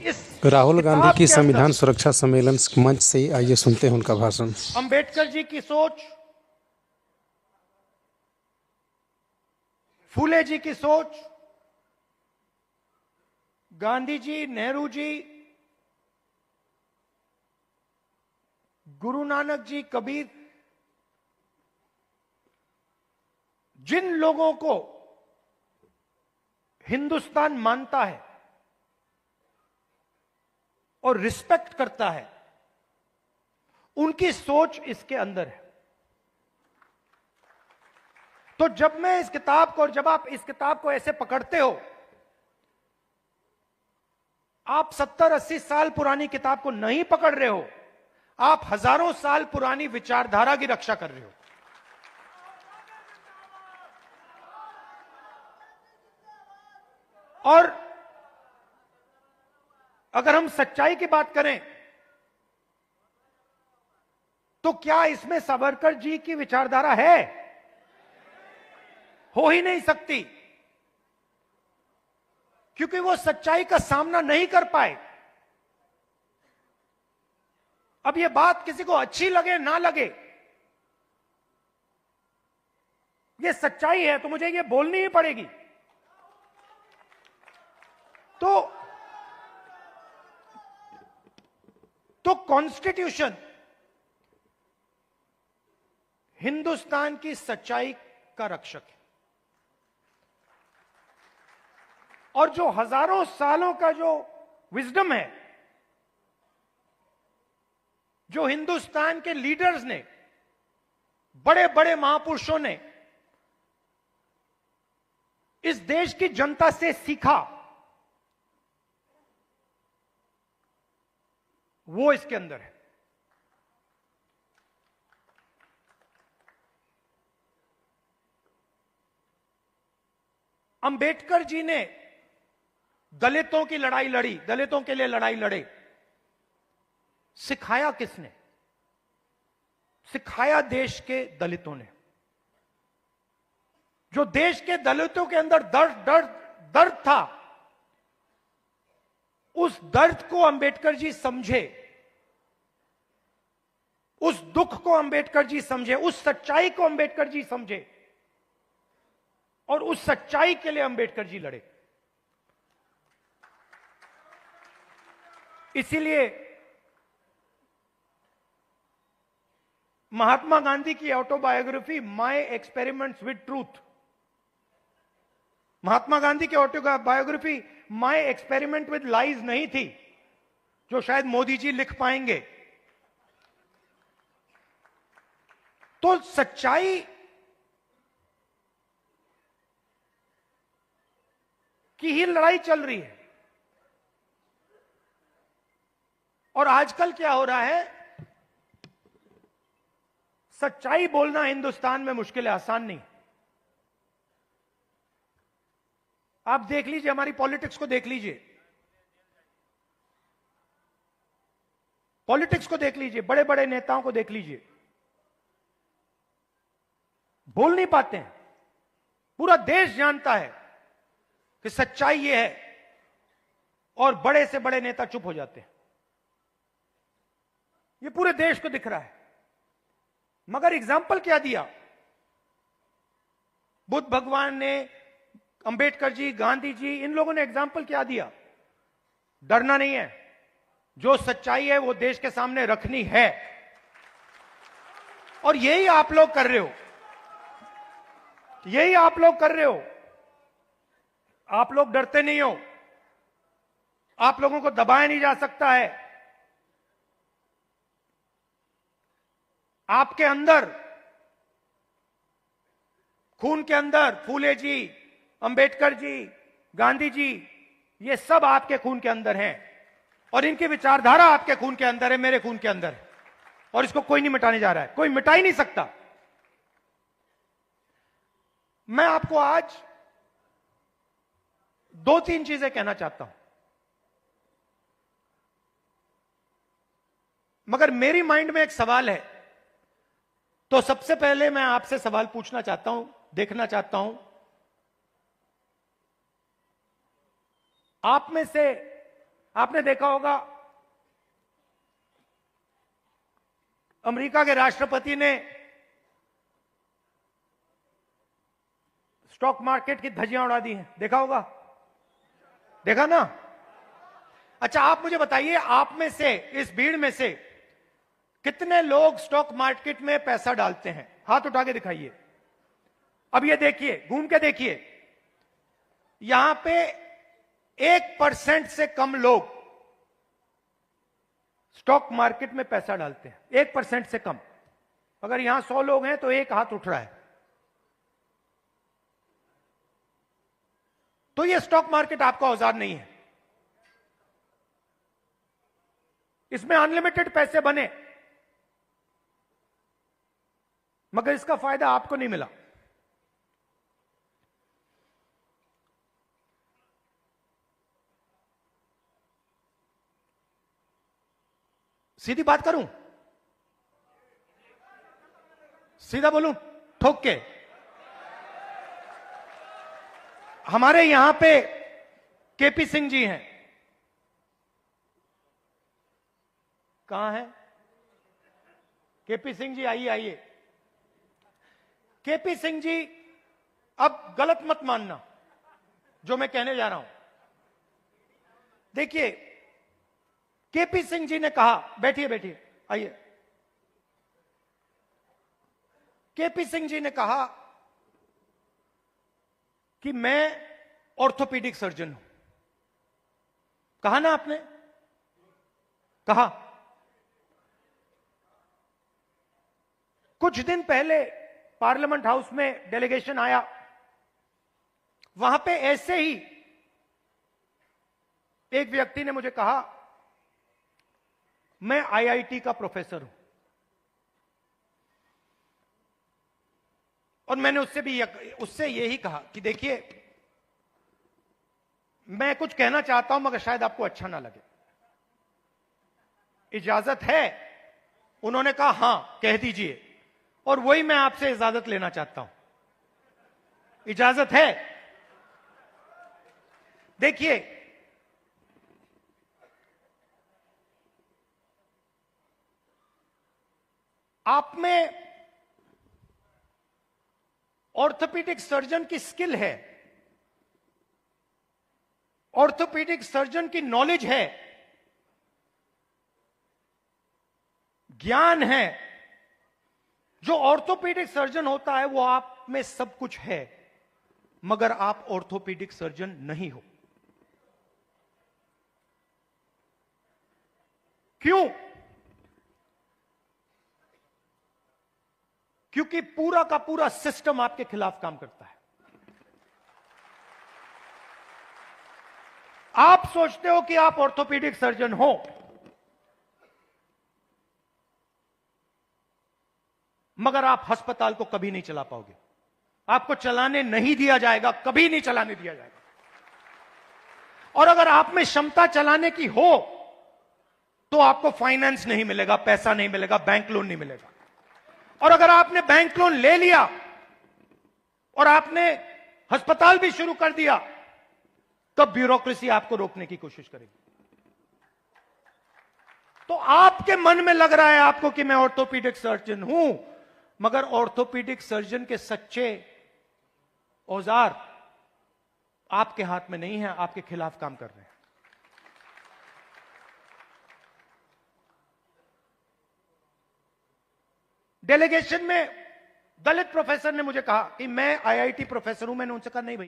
इस राहुल गांधी किताब की के अंदर संविधान सुरक्षा सम्मेलन मंच से ही आइए सुनते हैं उनका भाषण। अंबेडकर जी की सोच, फूले जी की सोच, गांधी जी, नेहरू जी, गुरु नानक जी, कबीर, जिन लोगों को हिंदुस्तान मानता है और रिस्पेक्ट करता है, उनकी सोच इसके अंदर है। तो जब मैं इस किताब को, और जब आप इस किताब को ऐसे पकड़ते हो, आप 70-80 साल पुरानी किताब को नहीं पकड़ रहे हो, आप हजारों साल पुरानी विचारधारा की रक्षा कर रहे हो। और अगर हम सच्चाई की बात करें तो क्या इसमें सावरकर जी की विचारधारा है? हो ही नहीं सकती, क्योंकि वो सच्चाई का सामना नहीं कर पाए। अब ये बात किसी को अच्छी लगे ना लगे, ये सच्चाई है, तो मुझे ये बोलनी ही पड़ेगी। तो कॉन्स्टिट्यूशन हिंदुस्तान की सच्चाई का रक्षक है, और जो हजारों सालों का जो विजडम है, जो हिंदुस्तान के लीडर्स ने, बड़े बड़े महापुरुषों ने इस देश की जनता से सीखा, वो इसके अंदर है। अंबेडकर जी ने दलितों की लड़ाई लड़ी, दलितों के लिए लड़ाई लड़े। सिखाया किसने? सिखाया देश के दलितों ने। जो देश के दलितों के अंदर दर्द था, उस दर्द को अंबेडकर जी समझे, उस दुख को अंबेडकर जी समझे, उस सच्चाई को अंबेडकर जी समझे, और उस सच्चाई के लिए अंबेडकर जी लड़े। इसीलिए महात्मा गांधी की autobiography my experiments with truth, Mahatma Gandhi की autobiography my experiment with lies नहीं थी, जो शायद मोदी जी लिख पाएंगे। तो सच्चाई की ही लड़ाई चल रही है। और आजकल क्या हो रहा है, सच्चाई बोलना हिंदुस्तान में मुश्किल है, आसान नहीं। आप देख लीजिए, हमारी पॉलिटिक्स को देख लीजिए, पॉलिटिक्स को देख लीजिए, बड़े बड़े नेताओं को देख लीजिए, बोल नहीं पाते हैं। पूरा देश जानता है कि सच्चाई ये है, और बड़े से बड़े नेता चुप हो जाते हैं। ये पूरे देश को दिख रहा है। मगर एग्जाम्पल क्या दिया? बुद्ध भगवान ने, अंबेडकर जी, गांधी जी, इन लोगों ने एग्जाम्पल क्या दिया? डरना नहीं है, जो सच्चाई है वो देश के सामने रखनी है। और यही आप लोग कर रहे हो, यही आप लोग कर रहे हो। आप लोग डरते नहीं हो, आप लोगों को दबाया नहीं जा सकता है। आपके अंदर, खून के अंदर फूले जी, अंबेडकर जी, गांधी जी, ये सब आपके खून के अंदर हैं, और इनकी विचारधारा आपके खून के अंदर है, मेरे खून के अंदर है, और इसको कोई नहीं मिटाने जा रहा है, कोई मिटा ही नहीं सकता। मैं आपको आज 2-3 चीजें कहना चाहता हूं, मगर मेरी माइंड में एक सवाल है। तो सबसे पहले मैं आपसे सवाल पूछना चाहता हूं, देखना चाहता हूं, आप में से आपने देखा होगा अमेरिका के राष्ट्रपति ने स्टॉक मार्केट की धज्जियां उड़ा दी हैं, देखा होगा, देखा ना? अच्छा, आप मुझे बताइए, आप में से, इस भीड़ में से कितने लोग स्टॉक मार्केट में पैसा डालते हैं? हाथ उठा के दिखाइए। अब ये देखिए, घूम के देखिए, यहां पे 1% से कम लोग स्टॉक मार्केट में पैसा डालते हैं, 1% से कम। अगर यहां 100 लोग हैं तो एक हाथ उठ रहा है। तो ये स्टॉक मार्केट आपका औजार नहीं है। इसमें अनलिमिटेड पैसे बने, मगर इसका फायदा आपको नहीं मिला। सीधी बात करूं, सीधा बोलूं, ठोक के, हमारे यहां पे केपी सिंह जी हैं। कहां है केपी सिंह जी? आइए आइए। केपी सिंह जी, अब गलत मत मानना जो मैं कहने जा रहा हूं। देखिए, केपी सिंह जी ने कहा, बैठिए बैठिए, आइए। केपी सिंह जी ने कहा कि मैं ऑर्थोपीडिक सर्जन हूं। कहा ना आपने? कहा। कुछ दिन पहले पार्लियामेंट हाउस में डेलीगेशन आया, वहां पे ऐसे ही एक व्यक्ति ने मुझे कहा, मैं आईआईटी का प्रोफेसर हूं। और मैंने उससे यही कहा कि देखिए, मैं कुछ कहना चाहता हूं मगर शायद आपको अच्छा ना लगे, इजाजत है? उन्होंने कहा हां, कह दीजिए। और वही मैं आपसे इजाजत लेना चाहता हूं, इजाजत है? देखिए, आप में ऑर्थोपीडिक सर्जन की स्किल है, ऑर्थोपीडिक सर्जन की नॉलेज है, ज्ञान है। जो ऑर्थोपीडिक सर्जन होता है वो आप में सब कुछ है, मगर आप ऑर्थोपीडिक सर्जन नहीं हो। क्यों? क्योंकि पूरा का पूरा सिस्टम आपके खिलाफ काम करता है। आप सोचते हो कि आप ऑर्थोपीडिक सर्जन हो, मगर आप अस्पताल को कभी नहीं चला पाओगे। आपको चलाने नहीं दिया जाएगा, कभी नहीं चलाने दिया जाएगा। और अगर आप में क्षमता चलाने की हो तो आपको फाइनेंस नहीं मिलेगा, पैसा नहीं मिलेगा, बैंक लोन नहीं मिलेगा। और अगर आपने बैंक लोन ले लिया और आपने अस्पताल भी शुरू कर दिया, तब ब्यूरोक्रेसी आपको रोकने की कोशिश करेगी। तो आपके मन में लग रहा है आपको कि मैं ऑर्थोपीडिक सर्जन हूं, मगर ऑर्थोपीडिक सर्जन के सच्चे औजार आपके हाथ में नहीं है, आपके खिलाफ काम कर रहे हैं। डेलीगेशन में दलित प्रोफेसर ने मुझे कहा कि मैं आईआईटी प्रोफेसर हूं। मैंने उनसे कहा नहीं भाई,